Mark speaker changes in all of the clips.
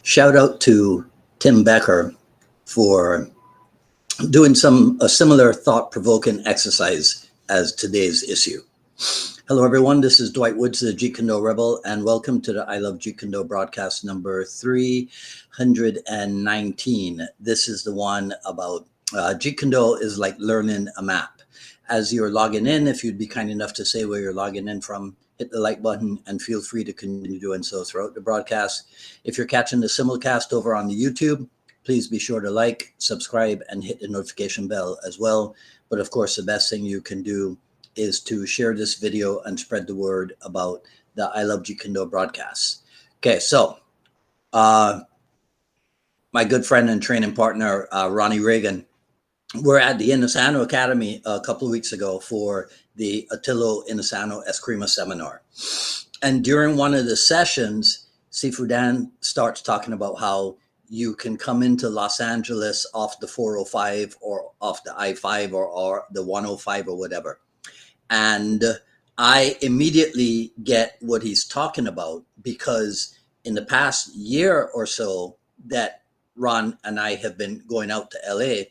Speaker 1: Shout out to Tim Becker for doing a similar thought-provoking exercise as today's issue. Hello, everyone. This is Dwight Woods, the Jeet Kune Rebel, and welcome to the I Love Jeet Kune broadcast number 319. This is the one about Jeet Kune is like learning a map. As you're logging in, if you'd be kind enough to say where you're logging in from, hit the like button and feel free to continue doing so throughout the broadcast. If you're catching the simulcast over on the YouTube, please be sure to like, subscribe, and hit the notification bell as well. But of course, the best thing you can do is to share this video and spread the word about the I Love Jeet Kune broadcasts. Okay, so my good friend and training partner, Ronnie Reagan, we're at the Inasano Academy a couple of weeks ago for the Attilo Inasano Eskrima seminar. And during one of the sessions, Sifu Dan starts talking about how you can come into Los Angeles off the 405 or off the I-5 or the 105 or whatever. And I immediately get what he's talking about because in the past year or so that Ron and I have been going out to LA,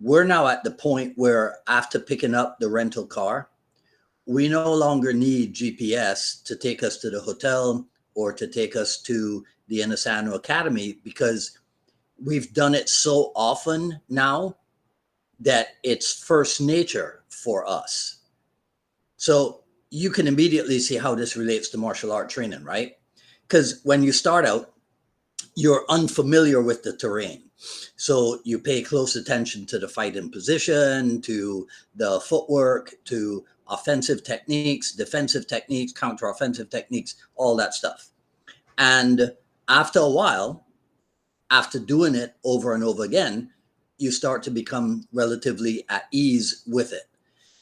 Speaker 1: we're now at the point where after picking up the rental car, we no longer need GPS to take us to the hotel or to take us to the Inasano Academy because we've done it so often now that it's first nature for us. So you can immediately see how this relates to martial art training, right? Because when you start out, you're unfamiliar with the terrain. So you pay close attention to the fighting position, to the footwork, to offensive techniques, defensive techniques, counter-offensive techniques, all that stuff. And after a while, after doing it over and over again, you start to become relatively at ease with it.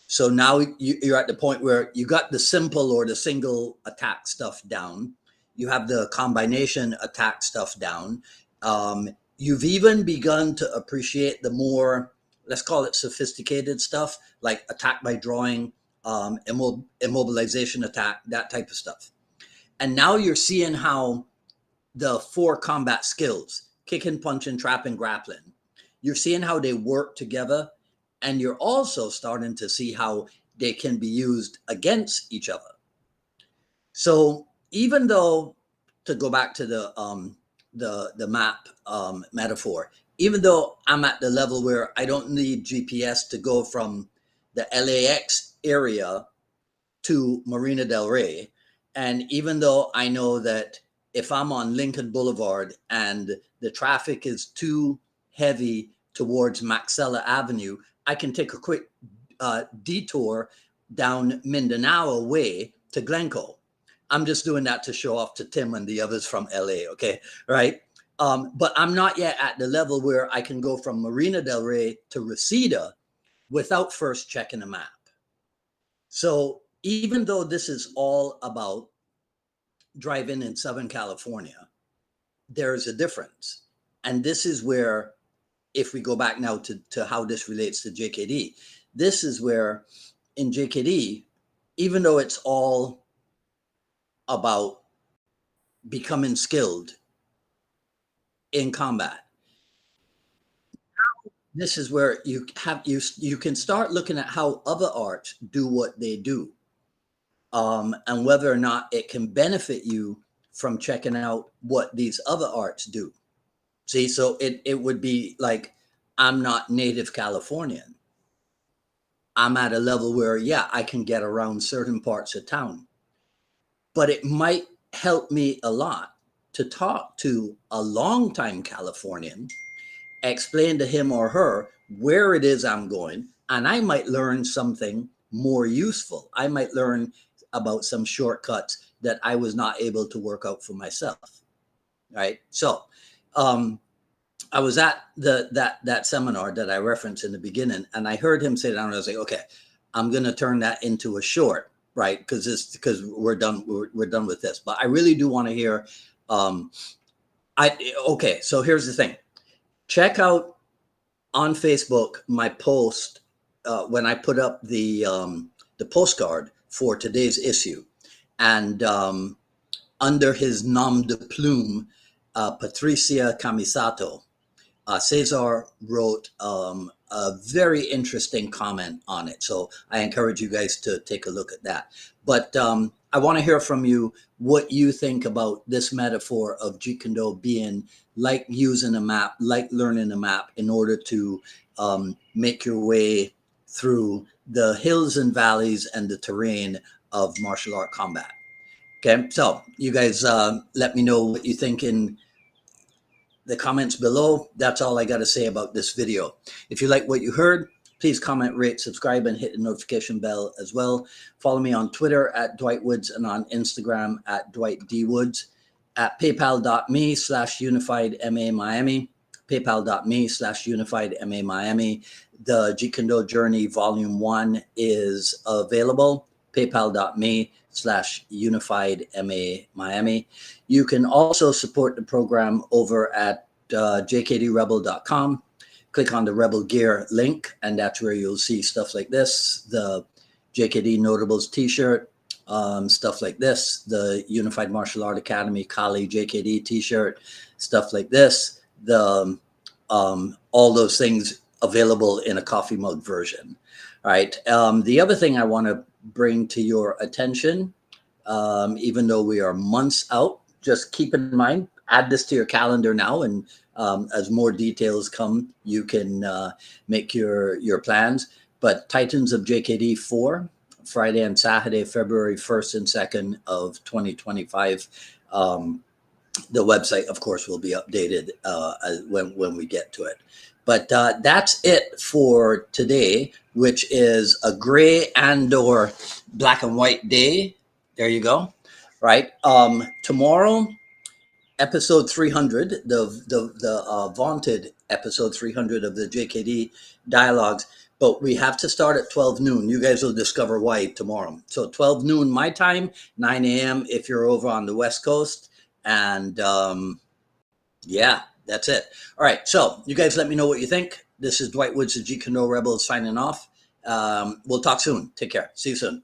Speaker 1: So now you're at the point where you got the simple or the single attack stuff down. You have the combination attack stuff down. You've even begun to appreciate the more, let's call it sophisticated stuff, like attack by drawing, immobilization attack, that type of stuff. And now you're seeing how the four combat skills, kicking, punching, trapping, grappling, you're seeing how they work together. And you're also starting to see how they can be used against each other. So even though, to go back to the map metaphor, even though I'm at the level where I don't need GPS to go from the LAX area to Marina Del Rey, and even though I know that if I'm on Lincoln Boulevard and the traffic is too heavy towards Maxella Avenue, I can take a quick detour down Mindanao way to Glencoe. I'm just doing that to show off to Tim and the others from LA, okay, right? But I'm not yet at the level where I can go from Marina Del Rey to Reseda without first checking a map. So even though this is all about driving in Southern California, there's a difference. And this is where, if we go back now to how this relates to JKD, this is where in JKD, even though it's all about becoming skilled in combat, this is where you can start looking at how other arts do what they do, and whether or not it can benefit you from checking out what these other arts do. See, so it would be like, I'm not native Californian. I'm at a level where, yeah, I can get around certain parts of town. But it might help me a lot to talk to a longtime Californian, explain to him or her where it is I'm going, and I might learn something more useful. I might learn about some shortcuts that I was not able to work out for myself, right? So I was at that seminar that I referenced in the beginning, and I heard him say that, and I was like, okay, I'm going to turn that into a short, right? Because we're done with this. But I really do want to hear. Okay, so here's the thing. Check out on Facebook my post when I put up the postcard for today's issue, and under his nom de plume, Patricia Camisato, Cesar wrote a very interesting comment on it. So I encourage you guys to take a look at that. But I want to hear from you what you think about this metaphor of Jeet Kune Do being like using a map, like learning a map in order to make your way through the hills and valleys and the terrain of martial art combat. Okay, so you guys let me know what you think in the comments below. That's all I got to say about this video. If you like what you heard, please comment, rate, subscribe, and hit the notification bell as well. Follow me on Twitter at Dwight Woods and on Instagram at Dwight D. Woods, at paypal.me/unifiedma Miami, paypal.me/unifiedma Miami. The Jeet Kune Do Journey Volume 1 is available, paypal.me/unifiedma Miami. You can also support the program over at jkdrebel.com. Click on the Rebel Gear link, and that's where you'll see stuff like this, the JKD Notables t-shirt, stuff like this, the Unified Martial Art Academy Kali JKD t-shirt, stuff like this, the all those things available in a coffee mug version. All right. The other thing I want to bring to your attention, even though we are months out, just keep in mind, add this to your calendar now, and as more details come, you can make your plans. But Titans of JKD 4, Friday and Saturday, February 1st and 2nd of 2025. The website, of course, will be updated when we get to it. But that's it for today, which is a gray and/or black and white day. There you go. Right. Tomorrow, episode 300, the vaunted episode 300 of the JKD dialogues. But we have to start at 12 noon. You guys will discover why tomorrow. So 12 noon my time, 9 a.m. if you're over on the West Coast. And yeah, that's it. All right. So you guys let me know what you think. This is Dwight Woods, the Jeet Kune Do Rebel, signing off. We'll talk soon. Take care. See you soon.